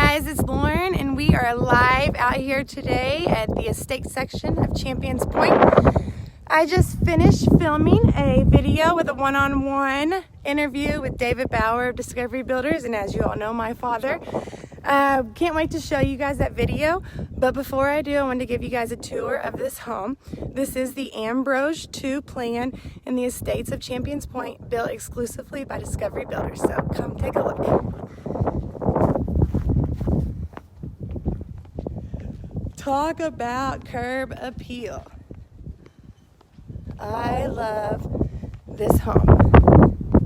guys, it's Lauren and we are live out here today at the estate section of Champions Pointe. I just finished filming a video with a one-on-one interview with David Bauer of Discovery Builders, and as you all know, my father. Can't wait to show you guys that video, but before I do, I want to give you guys a tour of this home. This is the Ambrose II plan in the estates of Champions Pointe, built exclusively by Discovery Builders, so come take a look. Talk about curb appeal. I love this home.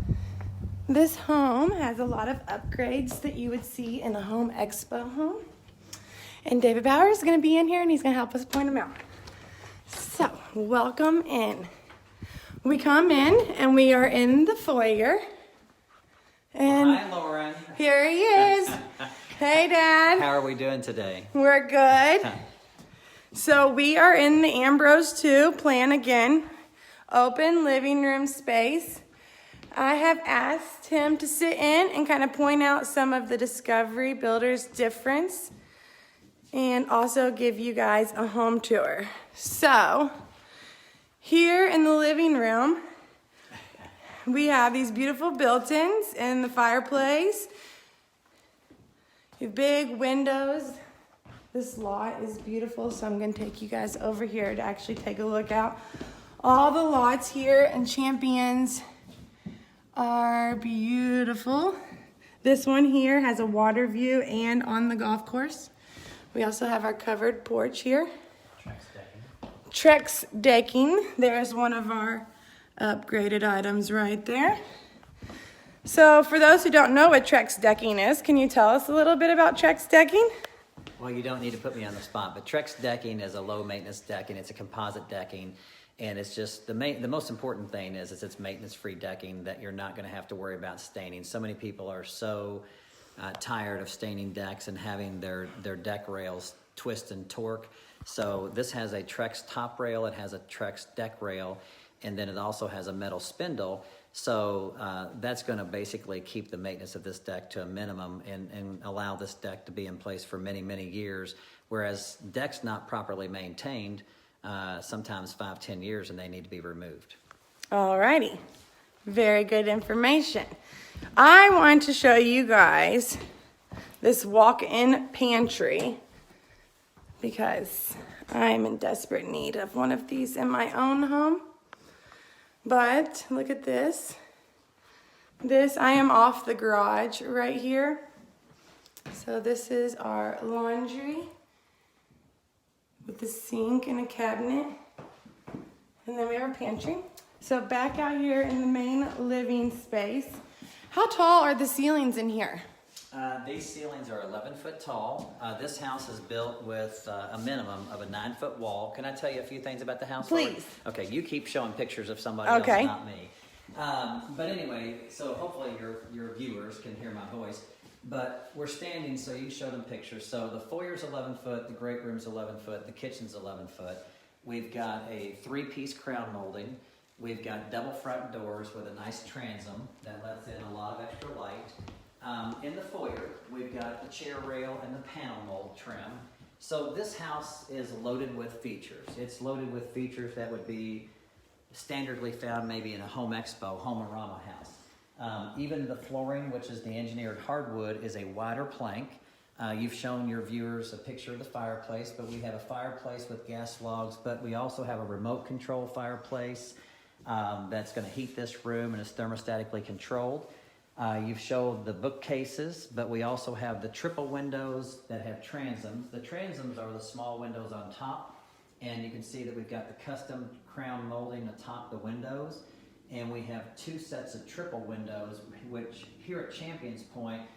This home has a lot of upgrades that you would see in a home expo home. And David Bauer is going to be in here and he's going to help us point them out. So, welcome in. We come in and we are in the foyer. And hi, Lauren. Here he is. Hey, Dad. How are we doing today? We're good. So we are in the Ambrose II plan again. Open living room space. I have asked him to sit in and kind of point out some of the Discovery Builders difference and also give you guys a home tour. So here in the living room, we have these beautiful built-ins in the fireplace. You have big windows. This lot is beautiful, so I'm going to take you guys over here to actually take a look out. All the lots here in Champions are beautiful. This one here has a water view and on the golf course. We also have our covered porch here. Trex Decking. There's one of our upgraded items right there. So for those who don't know what Trex Decking is, can you tell us a little bit about Trex Decking? Well, you don't need to put me on the spot, but Trex Decking is a low-maintenance decking. It's a composite decking, and it's just the most important thing is it's maintenance-free decking that you're not going to have to worry about staining. So many people are so tired of staining decks and having their deck rails twist and torque. So this has a Trex top rail, it has a Trex deck rail, and then it also has a metal spindle. So that's going to basically keep the maintenance of this deck to a minimum and allow this deck to be in place for many, many years. Whereas decks not properly maintained, sometimes 5-10 years, and they need to be removed. Alrighty, very good information. I want to show you guys this walk-in pantry because I'm in desperate need of one of these in my own home. But look at this. I am off the garage right here. So this is our laundry with a sink and a cabinet. And then we have our pantry. So back out here in the main living space. How tall are the ceilings in here? These ceilings are 11 foot tall. This house is built with a minimum of a 9-foot wall. Can I tell you a few things about the house? Please. Okay, you keep showing pictures of somebody else, not me. But anyway, so hopefully your viewers can hear my voice. But we're standing, so you can show them pictures. So the foyer's 11 foot, the great room's 11 foot, the kitchen's 11 foot. We've got a 3-piece crown molding. We've got double front doors with a nice transom that lets in a lot of extra light. In the foyer, we've got the chair rail and the panel mold trim. So this house is loaded with features. It's loaded with features that would be standardly found maybe in a home expo, home-orama house. Even the flooring, which is the engineered hardwood, is a wider plank. You've shown your viewers a picture of the fireplace, but we have a fireplace with gas logs, but we also have a remote control fireplace that's going to heat this room and is thermostatically controlled. You've showed the bookcases, but we also have the triple windows that have transoms. The transoms are the small windows on top, and you can see that we've got the custom crown molding atop the windows, and we have 2 sets of triple windows, which here at Champions Pointe,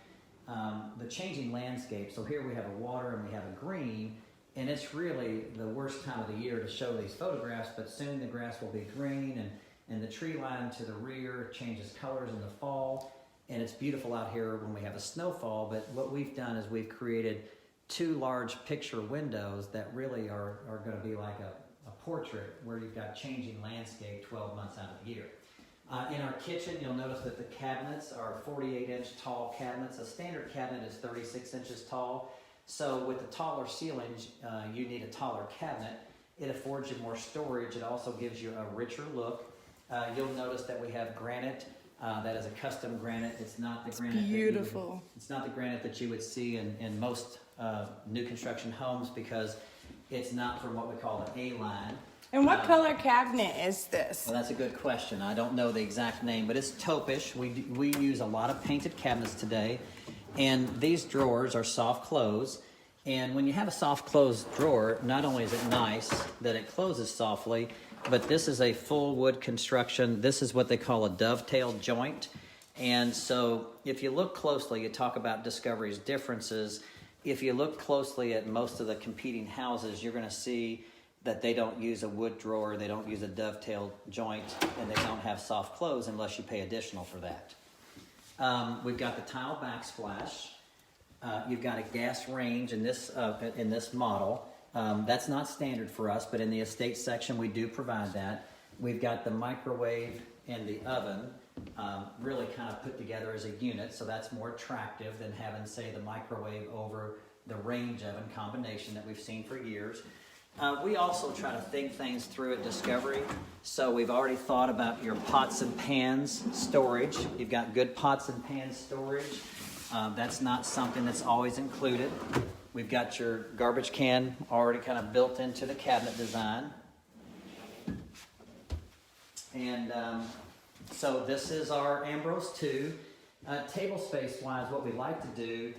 the changing landscape, so here we have a water and we have a green, and it's really the worst time of the year to show these photographs, but soon the grass will be green, and the tree line to the rear changes colors in the fall. And it's beautiful out here when we have a snowfall, but what we've done is we've created 2 large picture windows that really are going to be like a portrait where you've got changing landscape 12 months out of the year. In our kitchen, you'll notice that the cabinets are 48-inch tall cabinets. A standard cabinet is 36 inches tall. So with the taller ceilings, you need a taller cabinet. It affords you more storage. It also gives you a richer look. You'll notice that we have granite. That is a custom granite. It's not the granite. Beautiful. It's not the granite that you would see in most new construction homes, because it's not from what we call the A line. And what color cabinet is this? Well, that's a good question. I don't know the exact name, but it's taupish. We use a lot of painted cabinets today, and these drawers are soft close. And when you have a soft close drawer, not only is it nice that it closes softly, but this is a full wood construction. This is what they call a dovetail joint. And so if you look closely, you talk about Discovery's differences. If you look closely at most of the competing houses, you're going to see that they don't use a wood drawer, they don't use a dovetail joint, and they don't have soft close unless you pay additional for that. We've got the tile backsplash. You've got a gas range in this model. That's not standard for us, but in the estate section we do provide that. We've got the microwave and the oven really kind of put together as a unit, so that's more attractive than having, say, the microwave over the range oven combination that we've seen for years. We also try to think things through at Discovery. So we've already thought about your pots and pans storage. You've got good pots and pans storage. That's not something that's always included. We've got your garbage can already kind of built into the cabinet design. And so this is our Ambrose II. Table space wise, what we like to do,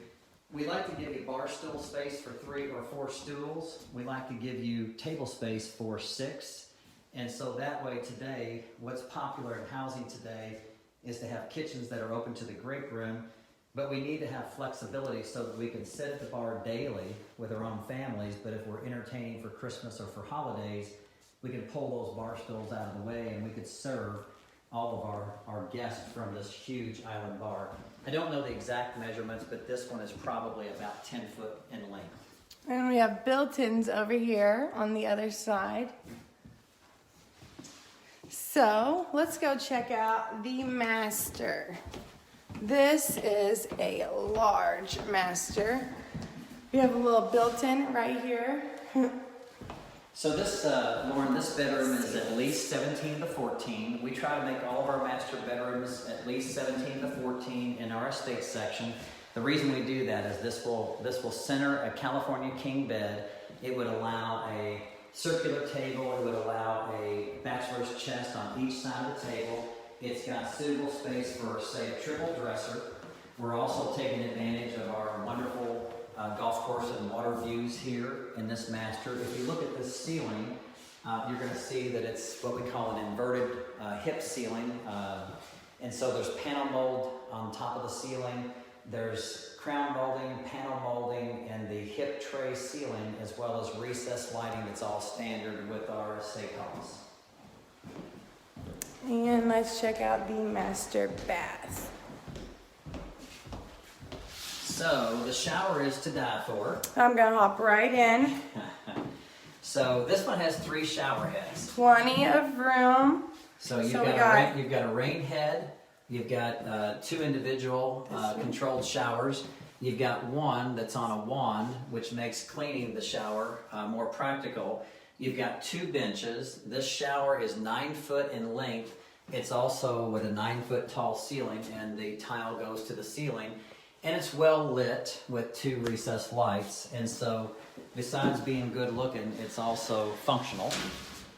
we like to give you bar stool space for 3 or 4 stools. We like to give you table space for 6. And so that way today, what's popular in housing today is to have kitchens that are open to the great room, but we need to have flexibility so that we can sit at the bar daily with our own families, but if we're entertaining for Christmas or for holidays, we can pull those bar stools out of the way and we could serve all of our guests from this huge island bar. I don't know the exact measurements, but this one is probably about 10 foot in length. And we have built-ins over here on the other side. So let's go check out the master. This is a large master. We have a little built-in right here. So this, Lauren, this bedroom is at least 17 to 14. We try to make all of our master bedrooms at least 17 to 14 in our estate section. The reason we do that is this will center a California king bed. It would allow a circular table. It would allow a bachelor's chest on each side of the table. It's got suitable space for, say, a triple dresser. We're also taking advantage of our wonderful golf course and water views here in this master. If you look at this ceiling, you're going to see that it's what we call an inverted hip ceiling. And so there's panel mold on top of the ceiling. There's crown molding, panel molding, and the hip tray ceiling, as well as recessed lighting that's all standard with our estate homes. And let's check out the master bath. So the shower is to die for. I'm gonna hop right in. So this one has 3 shower heads. Plenty of room. So you've got a rain head. You've got 2 individual controlled showers. You've got one that's on a wand, which makes cleaning the shower more practical. You've got 2 benches. This shower is 9 foot in length. It's also with a 9 foot tall ceiling, and the tile goes to the ceiling. And it's well lit with 2 recessed lights. And so besides being good looking, it's also functional.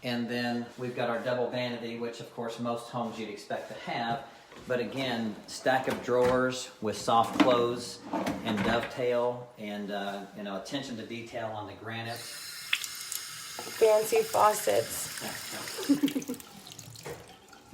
And then we've got our double vanity, which of course most homes you'd expect to have. But again, stack of drawers with soft close and dovetail, and attention to detail on the granite. Fancy faucets.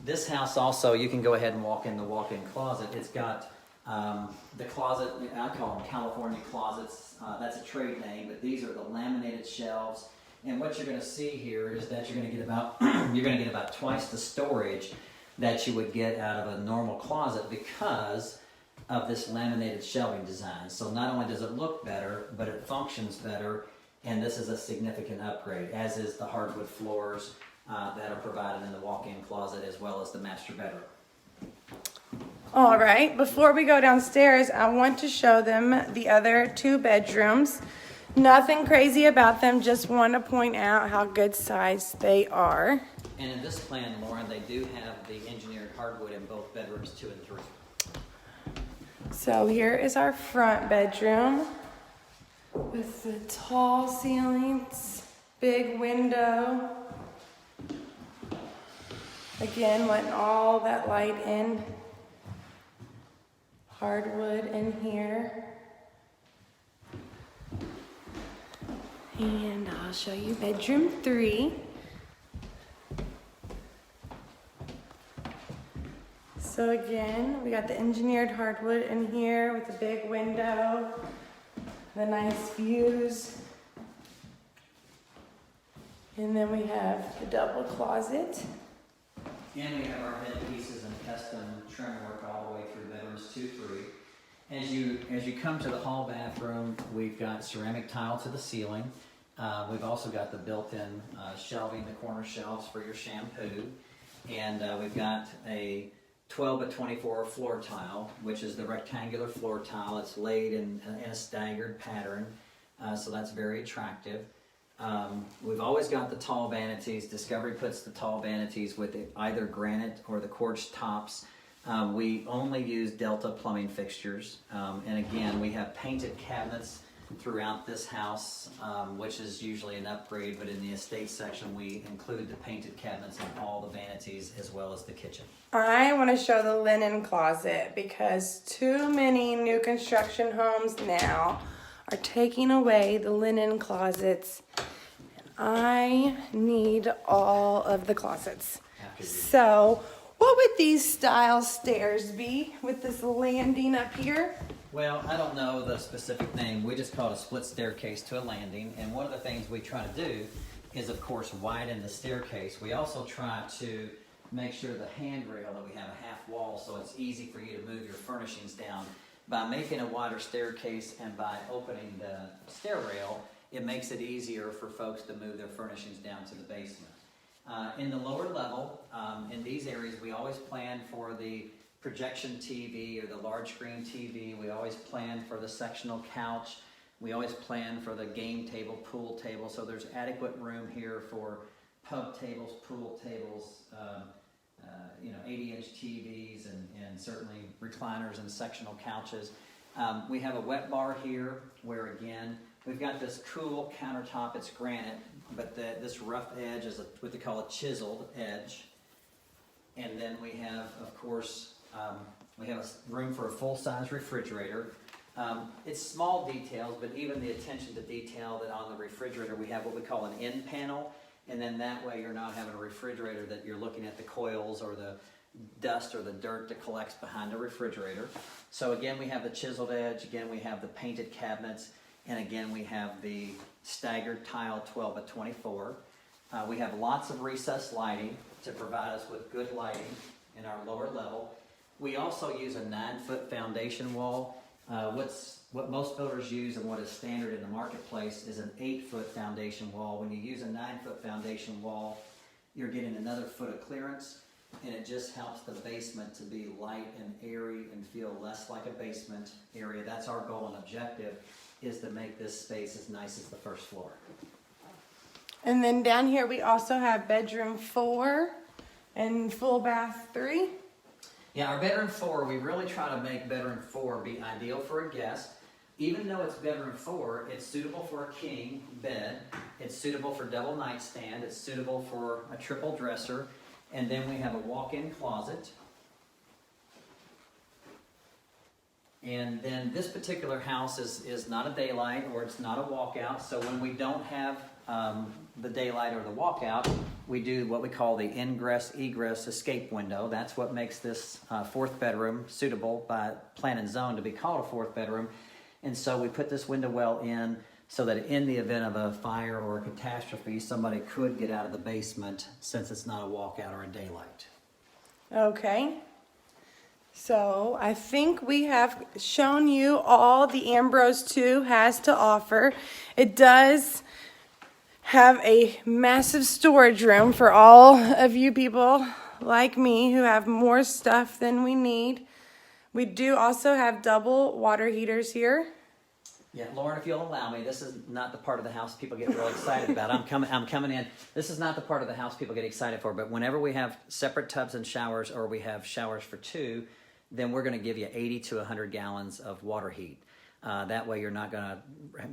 This house also, you can go ahead and walk in the walk-in closet. It's got the closet, I call them California closets. That's a trade name, but these are the laminated shelves. And what you're going to see here is that you're going to get about twice the storage that you would get out of a normal closet because of this laminated shelving design. So not only does it look better, but it functions better, and this is a significant upgrade, as is the hardwood floors that are provided in the walk-in closet as well as the master bedroom. All right, before we go downstairs, I want to show them the other 2 bedrooms. Nothing crazy about them, just want to point out how good sized they are. And in this plan, Lauren, they do have the engineered hardwood in both bedrooms 2 and 3. So here is our front bedroom with the tall ceilings, big window. Again, letting all that light in. Hardwood in here. And I'll show you bedroom 3. So again, we got the engineered hardwood in here with the big window, the nice views. And then we have the double closet. And we have our bed pieces and custom trim work all the way through bedrooms 2, 3. As you come to the hall bathroom, we've got ceramic tile to the ceiling. We've also got the built-in shelving, the corner shelves for your shampoo. And we've got a 12 by 24 floor tile, which is the rectangular floor tile. It's laid in a staggered pattern, so that's very attractive. We've always got the tall vanities. Discovery puts the tall vanities with either granite or the quartz tops. We only use Delta plumbing fixtures. And again, we have painted cabinets throughout this house, which is usually an upgrade, but in the estate section, we include the painted cabinets in all the vanities as well as the kitchen. I want to show the linen closet because too many new construction homes now are taking away the linen closets. I need all of the closets. So, what would these style stairs be with this landing up here? Well, I don't know the specific name. We just call it a split staircase to a landing. And one of the things we try to do is, of course, widen the staircase. We also try to make sure the handrail that we have a half wall so it's easy for you to move your furnishings down. By making a wider staircase and by opening the stair rail, it makes it easier for folks to move their furnishings down to the basement. In the lower level, in these areas, we always plan for the projection TV or the large screen TV. We always plan for the sectional couch. We always plan for the game table, pool table. So there's adequate room here for pub tables, pool tables, 80-inch TVs, and certainly recliners and sectional couches. We have a wet bar here where, again, we've got this cool countertop. It's granite, but this rough edge is what they call a chiseled edge. And then we have, of course, we have a room for a full-size refrigerator. It's small details, but even the attention to detail that on the refrigerator, we have what we call an end panel. And then that way you're not having a refrigerator that you're looking at the coils or the dust or the dirt that collects behind the refrigerator. So again, we have the chiseled edge. Again, we have the painted cabinets. And again, we have the staggered tile 12 by 24. We have lots of recessed lighting to provide us with good lighting in our lower level. We also use a 9-foot foundation wall. What most builders use and what is standard in the marketplace is an 8-foot foundation wall. When you use a 9-foot foundation wall, you're getting another foot of clearance, and it just helps the basement to be light and airy and feel less like a basement area. That's our goal and objective, is to make this space as nice as the first floor. And then down here we also have bedroom 4 and full bath 3. Yeah, our bedroom 4, we really try to make bedroom 4 be ideal for a guest. Even though it's bedroom 4, it's suitable for a king bed. It's suitable for double nightstand. It's suitable for a triple dresser. And then we have a walk-in closet. And then this particular house is not a daylight or it's not a walkout. So when we don't have the daylight or the walkout, we do what we call the ingress-egress escape window. That's what makes this 4th bedroom suitable by plan and zone to be called a 4th bedroom. And so we put this window well in so that in the event of a fire or a catastrophe, somebody could get out of the basement since it's not a walkout or a daylight. Okay. So I think we have shown you all the Ambrose II has to offer. It does have a massive storage room for all of you people like me who have more stuff than we need. We do also have double water heaters here. Yeah, Lauren, if you'll allow me, this is not the part of the house people get real excited about. I'm coming in. This is not the part of the house people get excited for, but whenever we have separate tubs and showers, or we have showers for two, then we're going to give you 80 to 100 gallons of water heat. That way you're not going to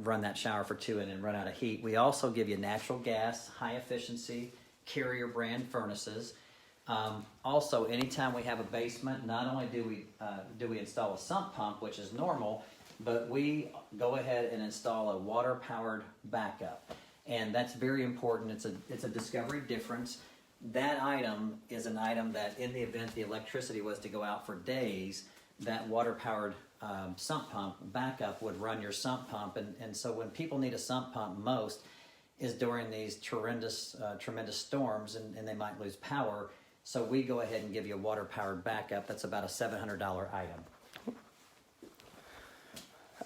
run that shower for two and then run out of heat. We also give you natural gas, high efficiency, Carrier brand furnaces. Also, anytime we have a basement, not only do we install a sump pump, which is normal, but we go ahead and install a water-powered backup. And that's very important. It's a Discovery difference. That item is an item that in the event the electricity was to go out for days, that water-powered sump pump backup would run your sump pump. And so when people need a sump pump most is during these tremendous storms, and they might lose power. So we go ahead and give you a water-powered backup. That's about a $700 item.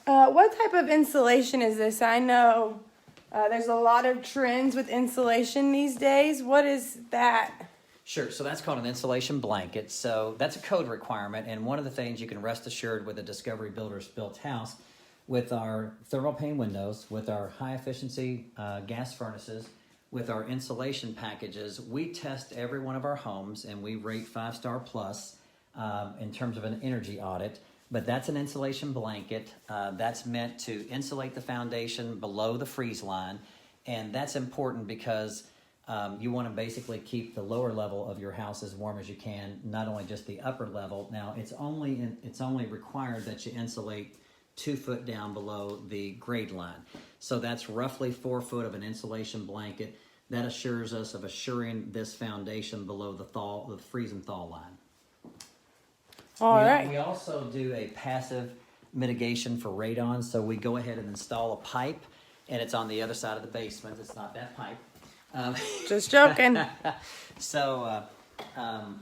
What type of insulation is this? I know there's a lot of trends with insulation these days. What is that? Sure, so that's called an insulation blanket. So that's a code requirement, and one of the things you can rest assured with a Discovery Builders built house, with our thermal pane windows, with our high efficiency gas furnaces, with our insulation packages, we test every one of our homes and we rate 5-star plus in terms of an energy audit. But that's an insulation blanket. That's meant to insulate the foundation below the freeze line. And that's important because you want to basically keep the lower level of your house as warm as you can, not only just the upper level. Now, it's only required that you insulate 2 foot down below the grade line. So that's roughly 4 foot of an insulation blanket. That assures us of assuring this foundation below the freeze and thaw line. All right. We also do a passive mitigation for radon. So we go ahead and install a pipe, and it's on the other side of the basement. It's not that pipe. Just joking. So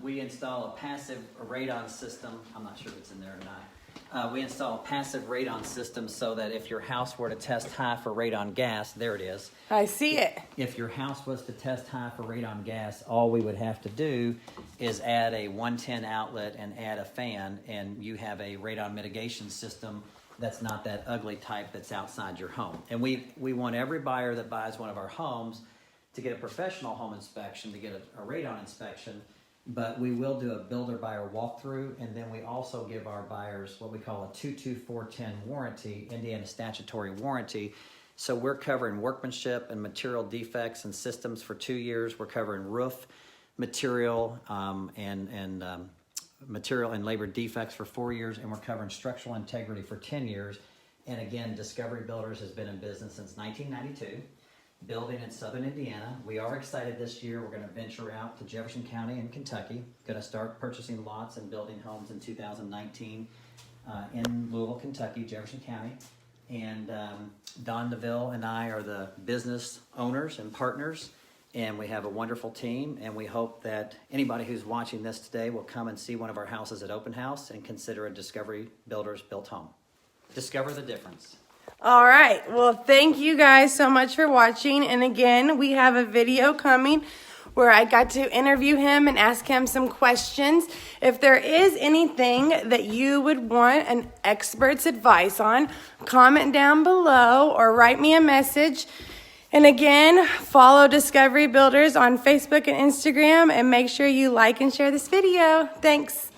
we install a passive radon system. I'm not sure if it's in there or not. We install a passive radon system so that if your house were to test high for radon gas, there it is. I see it. If your house was to test high for radon gas, all we would have to do is add a 110 outlet and add a fan, and you have a radon mitigation system that's not that ugly type that's outside your home. And we want every buyer that buys one of our homes to get a professional home inspection, to get a radon inspection, but we will do a builder buyer walkthrough, and then we also give our buyers what we call a 22410 warranty, Indiana statutory warranty. So we're covering workmanship and material defects and systems for 2 years. We're covering roof material and material and labor defects for 4 years, and we're covering structural integrity for 10 years. And again, Discovery Builders has been in business since 1992. Building in southern Indiana. We are excited this year. We're going to venture out to Jefferson County in Kentucky. Going to start purchasing lots and building homes in 2019 in Louisville, Kentucky, Jefferson County. And Don DeVille and I are the business owners and partners, and we have a wonderful team, and we hope that anybody who's watching this today will come and see one of our houses at Open House and consider a Discovery Builders built home. Discover the difference. All right. Well, thank you guys so much for watching. And again, we have a video coming where I got to interview him and ask him some questions. If there is anything that you would want an expert's advice on, comment down below or write me a message. And again, follow Discovery Builders on Facebook and Instagram, and make sure you like and share this video. Thanks.